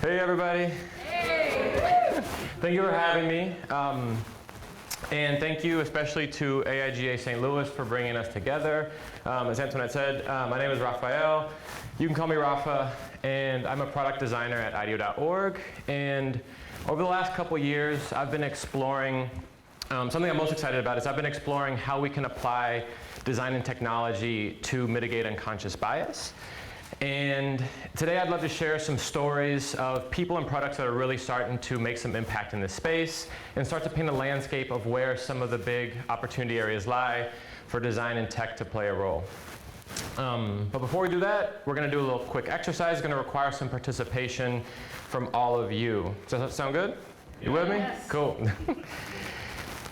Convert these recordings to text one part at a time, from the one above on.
Hey, everybody. Hey. Thank you for having me. And thank you especially to AIGA St. Louis for bringing us together. As Antoinette said, my name is Rafael. You can call me Rafa, and I'm a product designer at IDEO.org. And over the last couple years, I've been exploring, something I'm most excited about is I've been exploring how we can apply design and technology to mitigate unconscious bias. And today I'd love to share some stories of people and products that are really starting to make some impact in this space and start to paint a landscape of where some of the big opportunity areas lie for design and tech to play a role. But before we do that, we're going to do a little quick exercise. It's going to require some participation from all of you. Does that sound good? You with me? Yes. Cool.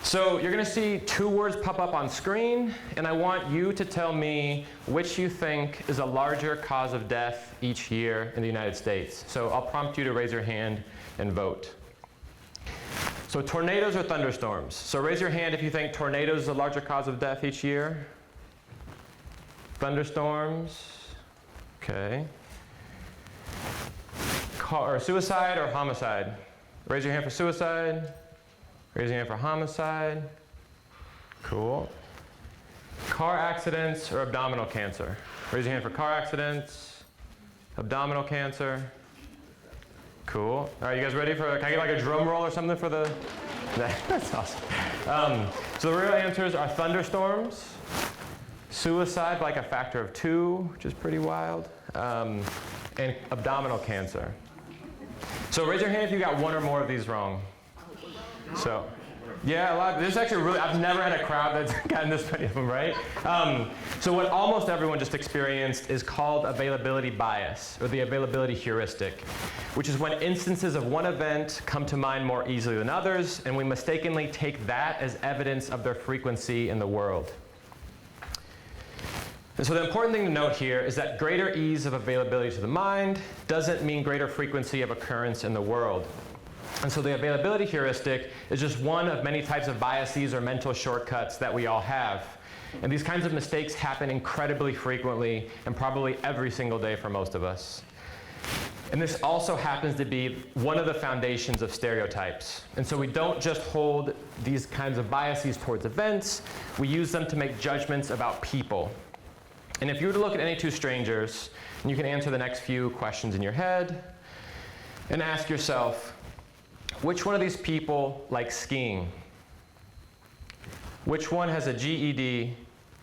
So you're going to see two words pop up on screen, and I want you to tell me which you think is a larger cause of death each year in the United States. So I'll prompt you to raise your hand and vote. So tornadoes or thunderstorms? So raise your hand if you think tornadoes is a larger cause of death each year. Thunderstorms? Okay. Or suicide or homicide? Raise your hand for suicide. Raise your hand for homicide. Cool. Car accidents or abdominal cancer? Raise your hand for car accidents, abdominal cancer. Cool. All right, you guys ready for, can I get like a drum roll or something for the, that's awesome. So the real answers are thunderstorms, suicide by like a factor of 2, which is pretty wild, and abdominal cancer. So raise your hand if you got one or more of these wrong. So, yeah, a lot. There's actually really, I've never had a crowd that's gotten this many of them right. So what almost everyone just experienced is called availability bias, or the availability heuristic, which is when instances of one event come to mind more easily than others, and we mistakenly take that as evidence of their frequency in the world. And so the important thing to note here is that greater ease of availability to the mind doesn't mean greater frequency of occurrence in the world. And so the availability heuristic is just one of many types of biases or mental shortcuts that we all have. And these kinds of mistakes happen incredibly frequently and probably every single day for most of us. And this also happens to be one of the foundations of stereotypes. And so we don't just hold these kinds of biases towards events, we use them to make judgments about people. And if you were to look at any two strangers, and you can answer the next few questions in your head, and ask yourself, which one of these people likes skiing? Which one has a GED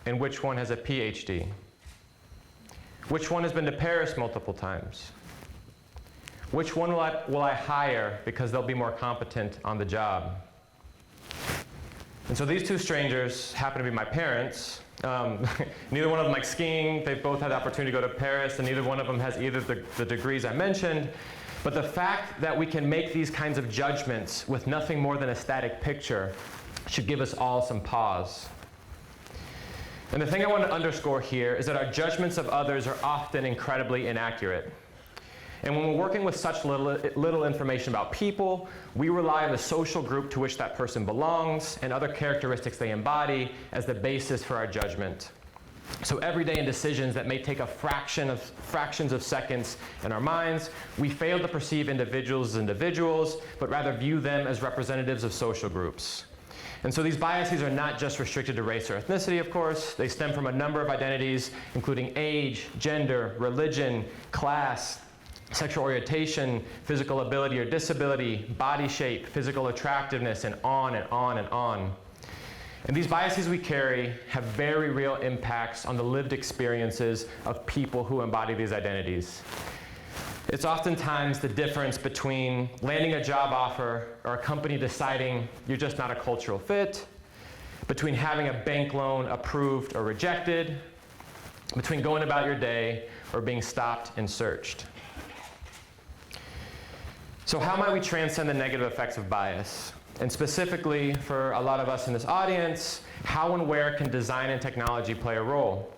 and which one has a PhD? Which one has been to Paris multiple times? Which one will I hire because they'll be more competent on the job? And so these two strangers happen to be my parents. Neither one of them likes skiing. They've both had the opportunity to go to Paris, and neither one of them has either the degrees I mentioned. But the fact that we can make these kinds of judgments with nothing more than a static picture should give us all some pause. And the thing I want to underscore here is that our judgments of others are often incredibly inaccurate. And when we're working with such little information about people, we rely on the social group to which that person belongs and other characteristics they embody as the basis for our judgment. So every day in decisions that may take fractions of seconds in our minds, we fail to perceive individuals as individuals, but rather view them as representatives of social groups. And so these biases are not just restricted to race or ethnicity, of course. They stem from a number of identities, including age, gender, religion, class, sexual orientation, physical ability or disability, body shape, physical attractiveness, and on and on and on. And these biases we carry have very real impacts on the lived experiences of people who embody these identities. It's oftentimes the difference between landing a job offer or a company deciding you're just not a cultural fit, between having a bank loan approved or rejected, between going about your day or being stopped and searched. So how might we transcend the negative effects of bias? And specifically, for a lot of us in this audience, how and where can design and technology play a role?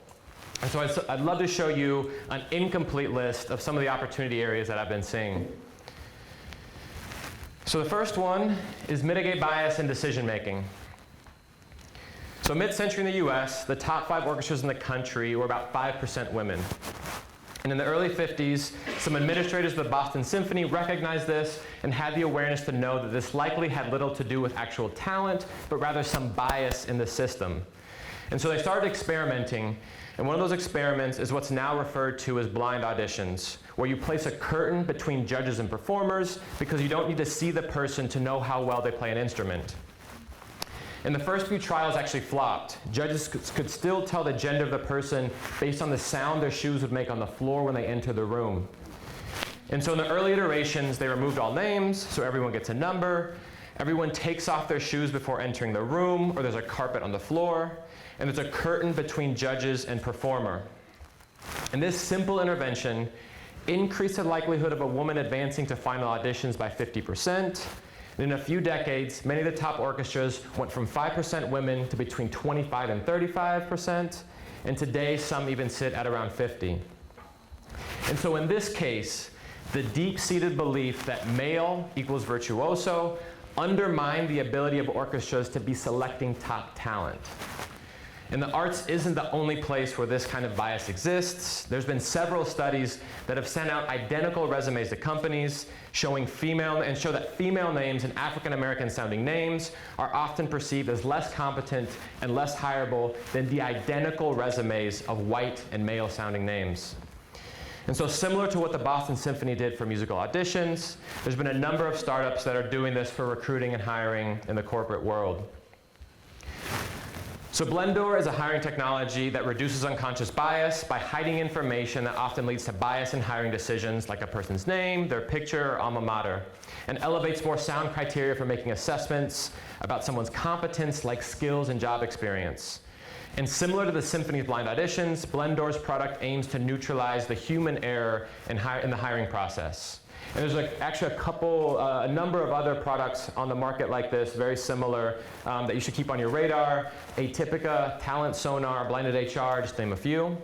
And so I'd love to show you an incomplete list of some of the opportunity areas that I've been seeing. So the first one is mitigate bias in decision making. So mid-century in the US, the top 5 orchestras in the country were about 5% women. And in the early 50s, some administrators of the Boston Symphony recognized this and had the awareness to know that this likely had little to do with actual talent, but rather some bias in the system. And so they started experimenting, and one of those experiments is what's now referred to as blind auditions, where you place a curtain between judges and performers because you don't need to see the person to know how well they play an instrument. And the first few trials actually flopped. Judges could still tell the gender of the person based on the sound their shoes would make on the floor when they enter the room. And so in the early iterations, they removed all names, so everyone gets a number. Everyone takes off their shoes before entering the room, or there's a carpet on the floor, and there's a curtain between judges and performer. And this simple intervention increased the likelihood of a woman advancing to final auditions by 50%. And in a few decades, many of the top orchestras went from 5% women to between 25 and 35%, and today some even sit at around 50. And so in this case, the deep-seated belief that male equals virtuoso undermined the ability of orchestras to be selecting top talent. And the arts isn't the only place where this kind of bias exists. There's been several studies that have sent out identical resumes to companies showing show that female names and African American sounding names are often perceived as less competent and less hireable than the identical resumes of white and male sounding names. And so similar to what the Boston Symphony did for musical auditions, there's been a number of startups that are doing this for recruiting and hiring in the corporate world. So Blendor is a hiring technology that reduces unconscious bias by hiding information that often leads to bias in hiring decisions, like a person's name, their picture, or alma mater, and elevates more sound criteria for making assessments about someone's competence, like skills and job experience. And similar to the Symphony's blind auditions, Blendor's product aims to neutralize the human error in the hiring process. And there's actually a number of other products on the market like this, very similar, that you should keep on your radar. Atypica, Talent Sonar, Blinded HR, just to name a few.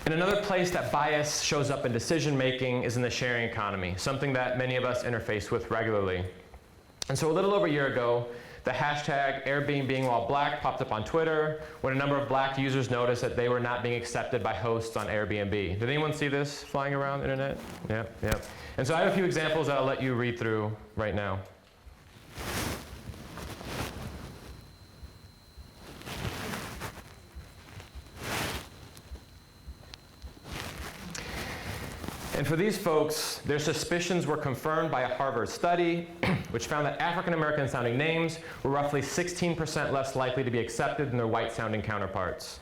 And another place that bias shows up in decision making is in the sharing economy, something that many of us interface with regularly. And so a little over a year ago, the hashtag Airbnb while black popped up on Twitter when a number of black users noticed that they were not being accepted by hosts on Airbnb. Did anyone see this flying around the internet? Yeah. And so I have a few examples that I'll let you read through right now. And for these folks, their suspicions were confirmed by a Harvard study, which found that African American sounding names were roughly 16% less likely to be accepted than their white sounding counterparts.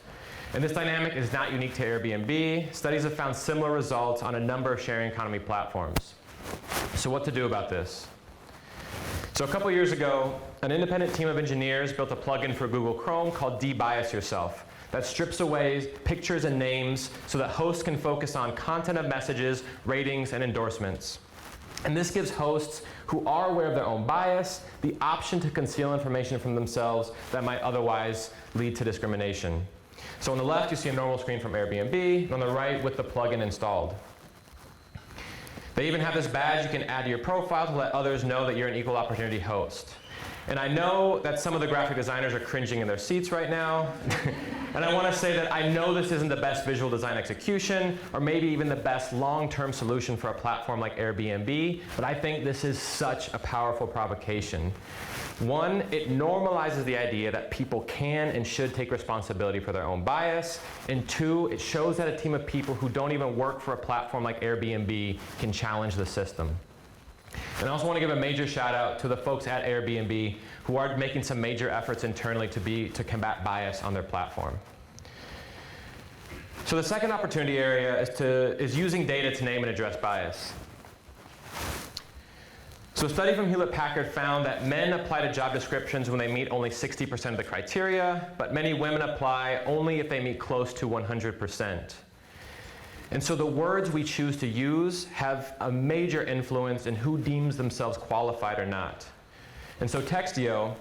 And this dynamic is not unique to Airbnb. Studies have found similar results on a number of sharing economy platforms. So what to do about this? So a couple years ago, an independent team of engineers built a plugin for Google Chrome called De-Bias Yourself, that strips away pictures and names so that hosts can focus on content of messages, ratings, and endorsements. And this gives hosts who are aware of their own bias the option to conceal information from themselves that might otherwise lead to discrimination. So on the left, you see a normal screen from Airbnb, and on the right, with the plugin installed. They even have this badge you can add to your profile to let others know that you're an equal opportunity host. And I know that some of the graphic designers are cringing in their seats right now. And I want to say that I know this isn't the best visual design execution, or maybe even the best long-term solution for a platform like Airbnb, but I think this is such a powerful provocation. One, it normalizes the idea that people can and should take responsibility for their own bias. And two, it shows that a team of people who don't even work for a platform like Airbnb can challenge the system. And I also want to give a major shout out to the folks at Airbnb who are making some major efforts internally to combat bias on their platform. So the second opportunity area is using data to name and address bias. So a study from Hewlett-Packard found that men apply to job descriptions when they meet only 60% of the criteria, but many women apply only if they meet close to 100%. And so the words we choose to use have a major influence in who deems themselves qualified or not. And so Textio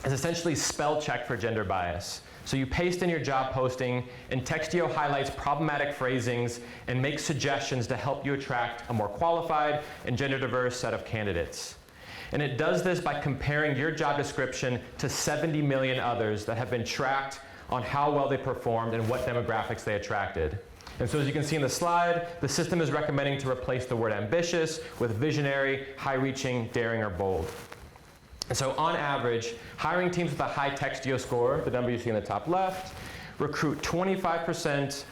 is essentially spell check for gender bias. So you paste in your job posting, and Textio highlights problematic phrasings and makes suggestions to help you attract a more qualified and gender diverse set of candidates. And it does this by comparing your job description to 70 million others that have been tracked on how well they performed and what demographics they attracted. And so as you can see in the slide, the system is recommending to replace the word ambitious with visionary, high-reaching, daring, or bold. And so on average, hiring teams with a high Textio score, the number you see in the top left, recruit 25%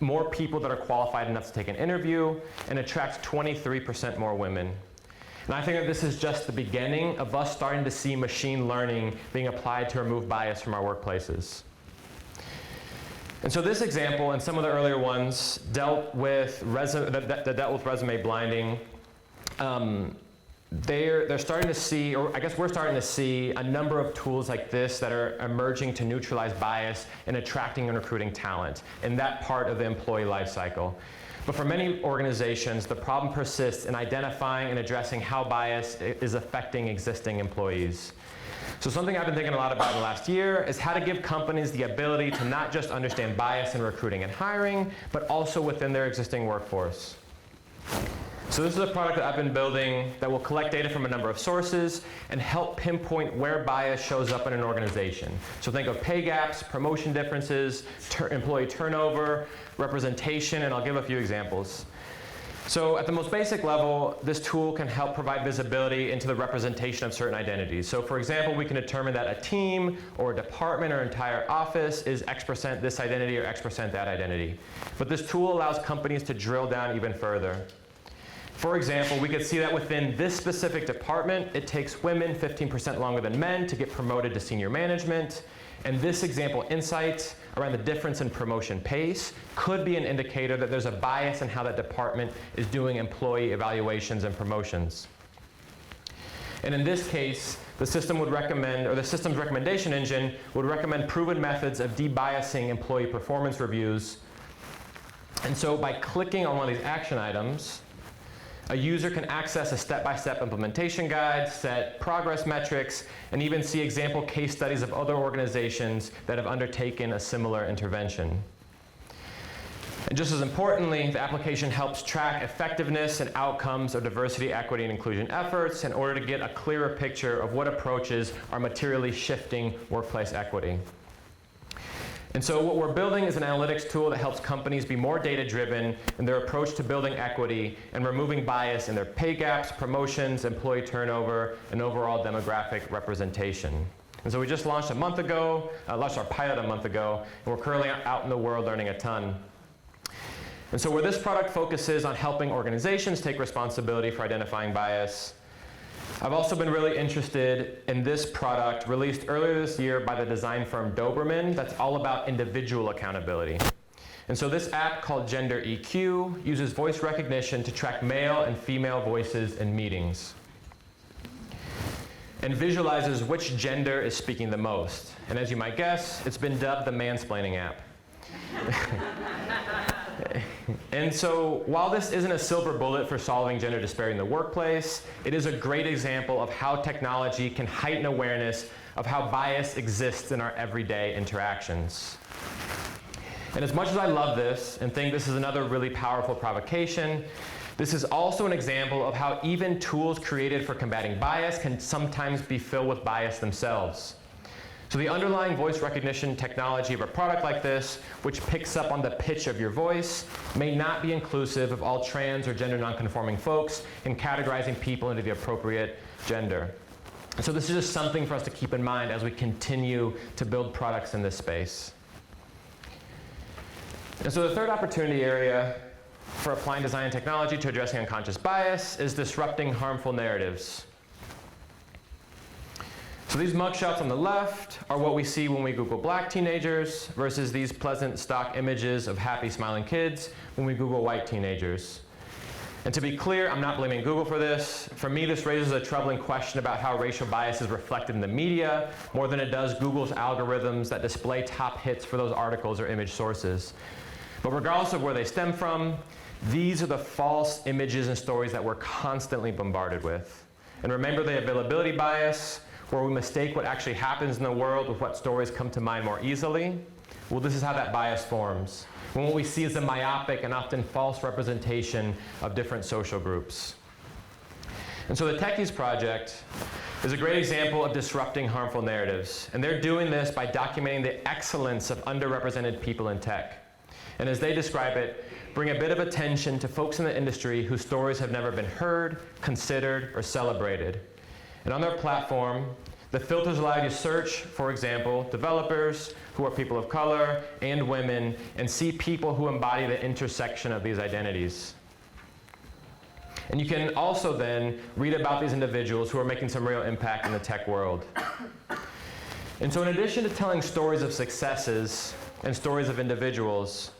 more people that are qualified enough to take an interview and attract 23% more women. And I think that this is just the beginning of us starting to see machine learning being applied to remove bias from our workplaces. And so this example and some of the earlier ones dealt with resume blinding. They're starting to see, or I guess we're starting to see, a number of tools like this that are emerging to neutralize bias in attracting and recruiting talent in that part of the employee life cycle. But for many organizations, the problem persists in identifying and addressing how bias is affecting existing employees. So something I've been thinking a lot about in the last year is how to give companies the ability to not just understand bias in recruiting and hiring, but also within their existing workforce. So this is a product that I've been building that will collect data from a number of sources and help pinpoint where bias shows up in an organization. So think of pay gaps, promotion differences, employee turnover, representation, and I'll give a few examples. So at the most basic level, this tool can help provide visibility into the representation of certain identities. So for example, we can determine that a team or a department or entire office is X% this identity or X% that identity. But this tool allows companies to drill down even further. For example, we could see that within this specific department, it takes women 15% longer than men to get promoted to senior management. And this example insight around the difference in promotion pace could be an indicator that there's a bias in how that department is doing employee evaluations and promotions. And in this case, the system would recommend, or the system's recommendation engine would recommend proven methods of debiasing employee performance reviews. And so by clicking on one of these action items, a user can access a step-by-step implementation guide, set progress metrics, and even see example case studies of other organizations that have undertaken a similar intervention. And just as importantly, the application helps track effectiveness and outcomes of diversity, equity, and inclusion efforts in order to get a clearer picture of what approaches are materially shifting workplace equity. And so what we're building is an analytics tool that helps companies be more data-driven in their approach to building equity and removing bias in their pay gaps, promotions, employee turnover, and overall demographic representation. And so we just launched a month ago, launched our pilot a month ago, and we're currently out in the world learning a ton. And so where this product focuses on helping organizations take responsibility for identifying bias, I've also been really interested in this product released earlier this year by the design firm Doberman that's all about individual accountability. And so this app called Gender EQ uses voice recognition to track male and female voices in meetings and visualizes which gender is speaking the most. And as you might guess, it's been dubbed the mansplaining app. And so while this isn't a silver bullet for solving gender disparity in the workplace, it is a great example of how technology can heighten awareness of how bias exists in our everyday interactions. And as much as I love this and think this is another really powerful provocation, this is also an example of how even tools created for combating bias can sometimes be filled with bias themselves. So the underlying voice recognition technology of a product like this, which picks up on the pitch of your voice, may not be inclusive of all trans or gender nonconforming folks in categorizing people into the appropriate gender. And so this is just something for us to keep in mind as we continue to build products in this space. And so the third opportunity area for applying design and technology to addressing unconscious bias is disrupting harmful narratives. So these mugshots on the left are what we see when we Google black teenagers versus these pleasant stock images of happy smiling kids when we Google white teenagers. And to be clear, I'm not blaming Google for this. For me, this raises a troubling question about how racial bias is reflected in the media more than it does Google's algorithms that display top hits for those articles or image sources. But regardless of where they stem from, these are the false images and stories that we're constantly bombarded with. And remember the availability bias, where we mistake what actually happens in the world with what stories come to mind more easily? Well, this is how that bias forms, when what we see is a myopic and often false representation of different social groups. And so the Techies Project is a great example of disrupting harmful narratives. And they're doing this by documenting the excellence of underrepresented people in tech. and as they describe it, bring a bit of attention to folks in the industry whose stories have never been heard, considered, or celebrated. And on their platform, the filters allow you to search, for example, developers who are people of color and women, and see people who embody the intersection of these identities. And you can also then read about these individuals who are making some real impact in the tech world. And so in addition to telling stories of successes and stories of individuals,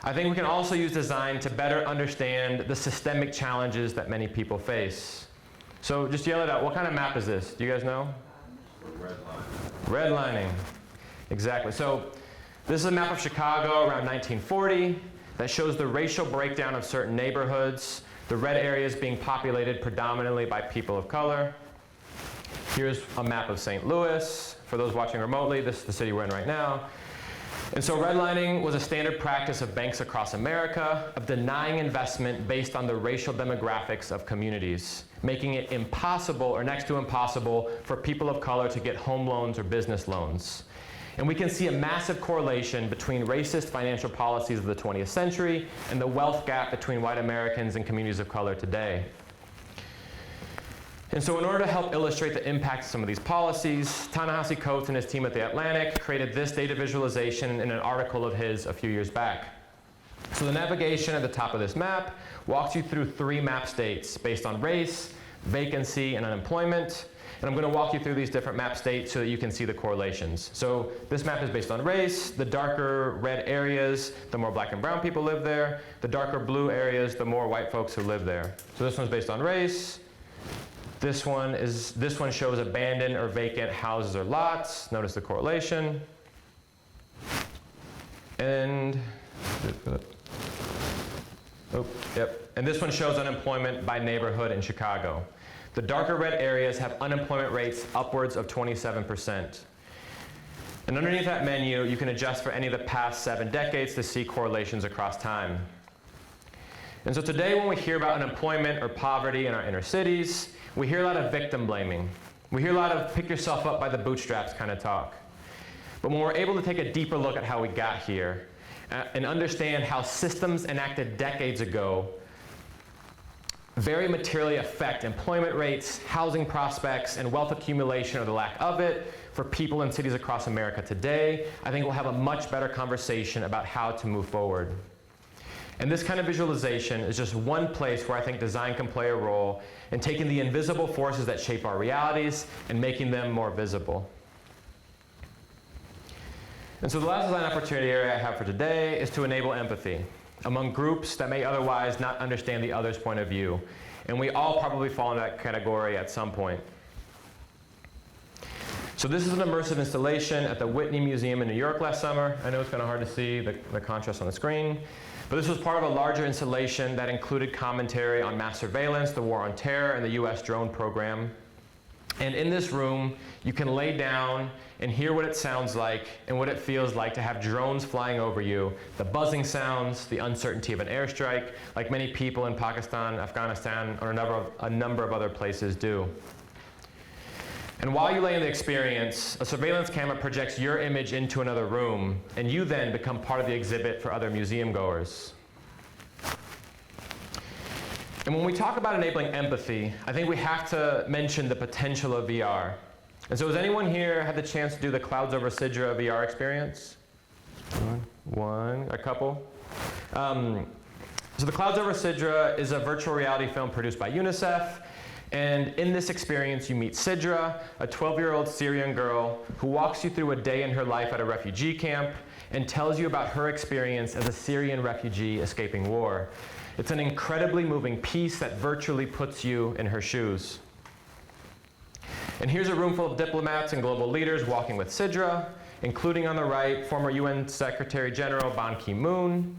I think we can also use design to better understand the systemic challenges that many people face. So just yell it out. What kind of map is this? Do you guys know? Redlining. Exactly. So this is a map of Chicago around 1940 that shows the racial breakdown of certain neighborhoods, the red areas being populated predominantly by people of color. Here's a map of St. Louis. For those watching remotely, this is the city we're in right now. And so redlining was a standard practice of banks across America of denying investment based on the racial demographics of communities, making it impossible or next to impossible for people of color to get home loans or business loans. And we can see a massive correlation between racist financial policies of the 20th century and the wealth gap between white Americans and communities of color today. And so in order to help illustrate the impact of some of these policies, Ta-Nehisi Coates and his team at The Atlantic created this data visualization in an article of his a few years back. So the navigation at the top of this map walks you through 3 map states based on race, vacancy, and unemployment. And I'm going to walk you through these different map states so that you can see the correlations. So this map is based on race. The darker red areas, the more black and brown people live there. The darker blue areas, the more white folks who live there. So this one's based on race. This one shows abandoned or vacant houses or lots. Notice the correlation. And and this one shows unemployment by neighborhood in Chicago. The darker red areas have unemployment rates upwards of 27%. And underneath that menu, you can adjust for any of the past 7 decades to see correlations across time. And so today when we hear about unemployment or poverty in our inner cities, we hear a lot of victim blaming. We hear a lot of pick yourself up by the bootstraps kind of talk. But when we're able to take a deeper look at how we got here and understand how systems enacted decades ago very materially affect employment rates, housing prospects, and wealth accumulation or the lack of it for people in cities across America today, I think we'll have a much better conversation about how to move forward. And this kind of visualization is just one place where I think design can play a role in taking the invisible forces that shape our realities and making them more visible. And so the last design opportunity area I have for today is to enable empathy among groups that may otherwise not understand the other's point of view. And we all probably fall in that category at some point. So this is an immersive installation at the Whitney Museum in New York last summer. I know it's kind of hard to see the contrast on the screen. But this was part of a larger installation that included commentary on mass surveillance, the war on terror, and the US drone program. And in this room, you can lay down and hear what it sounds like and what it feels like to have drones flying over you, the buzzing sounds, the uncertainty of an airstrike, like many people in Pakistan, Afghanistan, or a number of other places do. And while you lay in the experience, a surveillance camera projects your image into another room, and you then become part of the exhibit for other museum goers. And when we talk about enabling empathy, I think we have to mention the potential of VR. And so has anyone here had the chance to do the Clouds Over Sidra VR experience? A couple. So the Clouds Over Sidra is a virtual reality film produced by UNICEF. And in this experience, you meet Sidra, a 12-year-old Syrian girl who walks you through a day in her life at a refugee camp and tells you about her experience as a Syrian refugee escaping war. It's an incredibly moving piece that virtually puts you in her shoes. And here's a room full of diplomats and global leaders walking with Sidra, including on the right, former UN Secretary General Ban Ki-moon.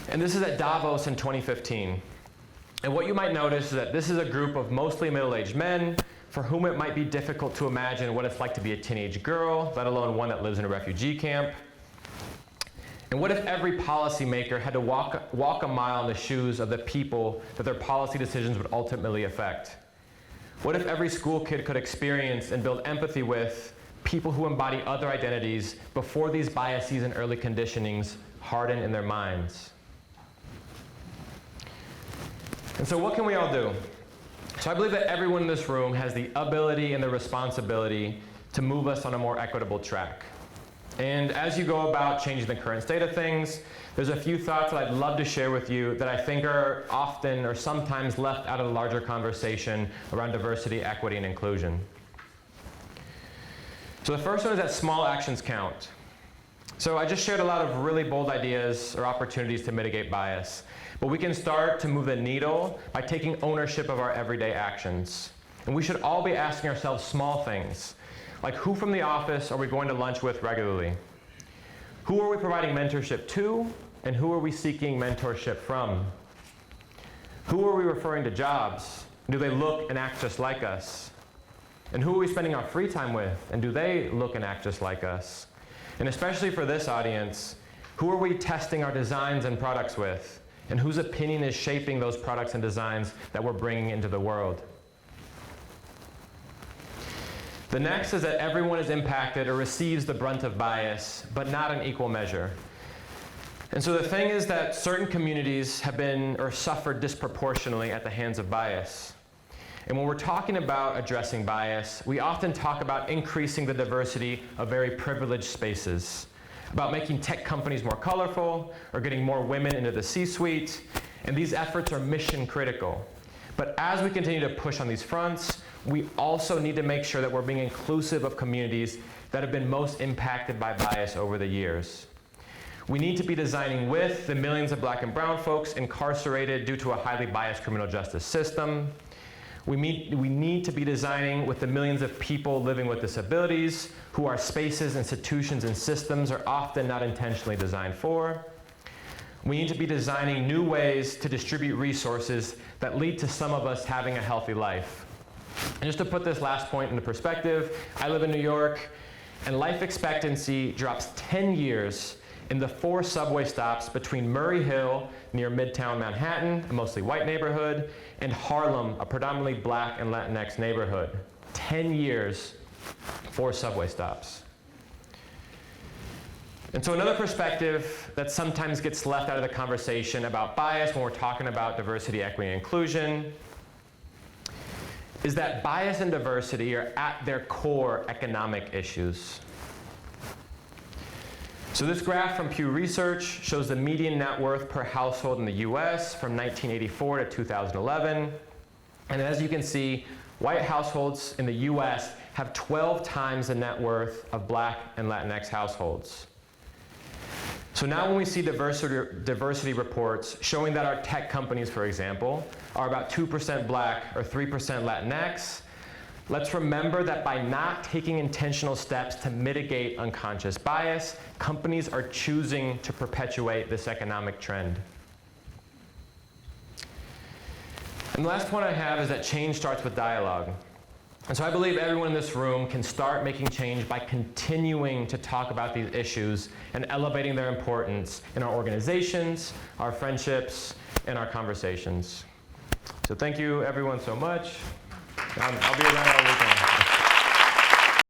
And this is at Davos in 2015. And what you might notice is that this is a group of mostly middle-aged men for whom it might be difficult to imagine what it's like to be a teenage girl, let alone one that lives in a refugee camp. And what if every policymaker had to walk a mile in the shoes of the people that their policy decisions would ultimately affect? What if every school kid could experience and build empathy with people who embody other identities before these biases and early conditionings harden in their minds. And so what can we all do? So I believe that everyone in this room has the ability and the responsibility to move us on a more equitable track. And as you go about changing the current state of things, there's a few thoughts that I'd love to share with you that I think are often or sometimes left out of the larger conversation around diversity, equity, and inclusion. So the first one is that small actions count. So I just shared a lot of really bold ideas or opportunities to mitigate bias. But we can start to move the needle by taking ownership of our everyday actions. And we should all be asking ourselves small things, like who from the office are we going to lunch with regularly? Who are we providing mentorship to, and who are we seeking mentorship from? Who are we referring to jobs? Do they look and act just like us? And who are we spending our free time with, and do they look and act just like us? And especially for this audience, who are we testing our designs and products with? And whose opinion is shaping those products and designs that we're bringing into the world? The next is that everyone is impacted or receives the brunt of bias, but not in equal measure. And so the thing is that certain communities have been or suffered disproportionately at the hands of bias. And when we're talking about addressing bias, we often talk about increasing the diversity of very privileged spaces, about making tech companies more colorful, or getting more women into the C-suite, and these efforts are mission critical. But as we continue to push on these fronts, we also need to make sure that we're being inclusive of communities that have been most impacted by bias over the years. We need to be designing with the millions of Black and brown folks incarcerated due to a highly biased criminal justice system. We need to be designing with the millions of people living with disabilities who our spaces, institutions, and systems are often not intentionally designed for. We need to be designing new ways to distribute resources that lead to some of us having a healthy life. And just to put this last point into perspective, I live in New York, and life expectancy drops 10 years in the 4 subway stops between Murray Hill, near Midtown Manhattan, a mostly white neighborhood, and Harlem, a predominantly Black and Latinx neighborhood. 10 years, 4 subway stops. And so another perspective that sometimes gets left out of the conversation about bias when we're talking about diversity, equity, and inclusion is that bias and diversity are at their core economic issues. So this graph from Pew Research shows the median net worth per household in the US from 1984 to 2011. And as you can see, white households in the US have 12 times the net worth of Black and Latinx households. So now when we see diversity reports showing that our tech companies, for example, are about 2% Black or 3% Latinx, let's remember that by not taking intentional steps to mitigate unconscious bias, companies are choosing to perpetuate this economic trend. And the last point I have is that change starts with dialogue. And so I believe everyone in this room can start making change by continuing to talk about these issues and elevating their importance in our organizations, our friendships, and our conversations. So thank you everyone so much. I'll be around all weekend.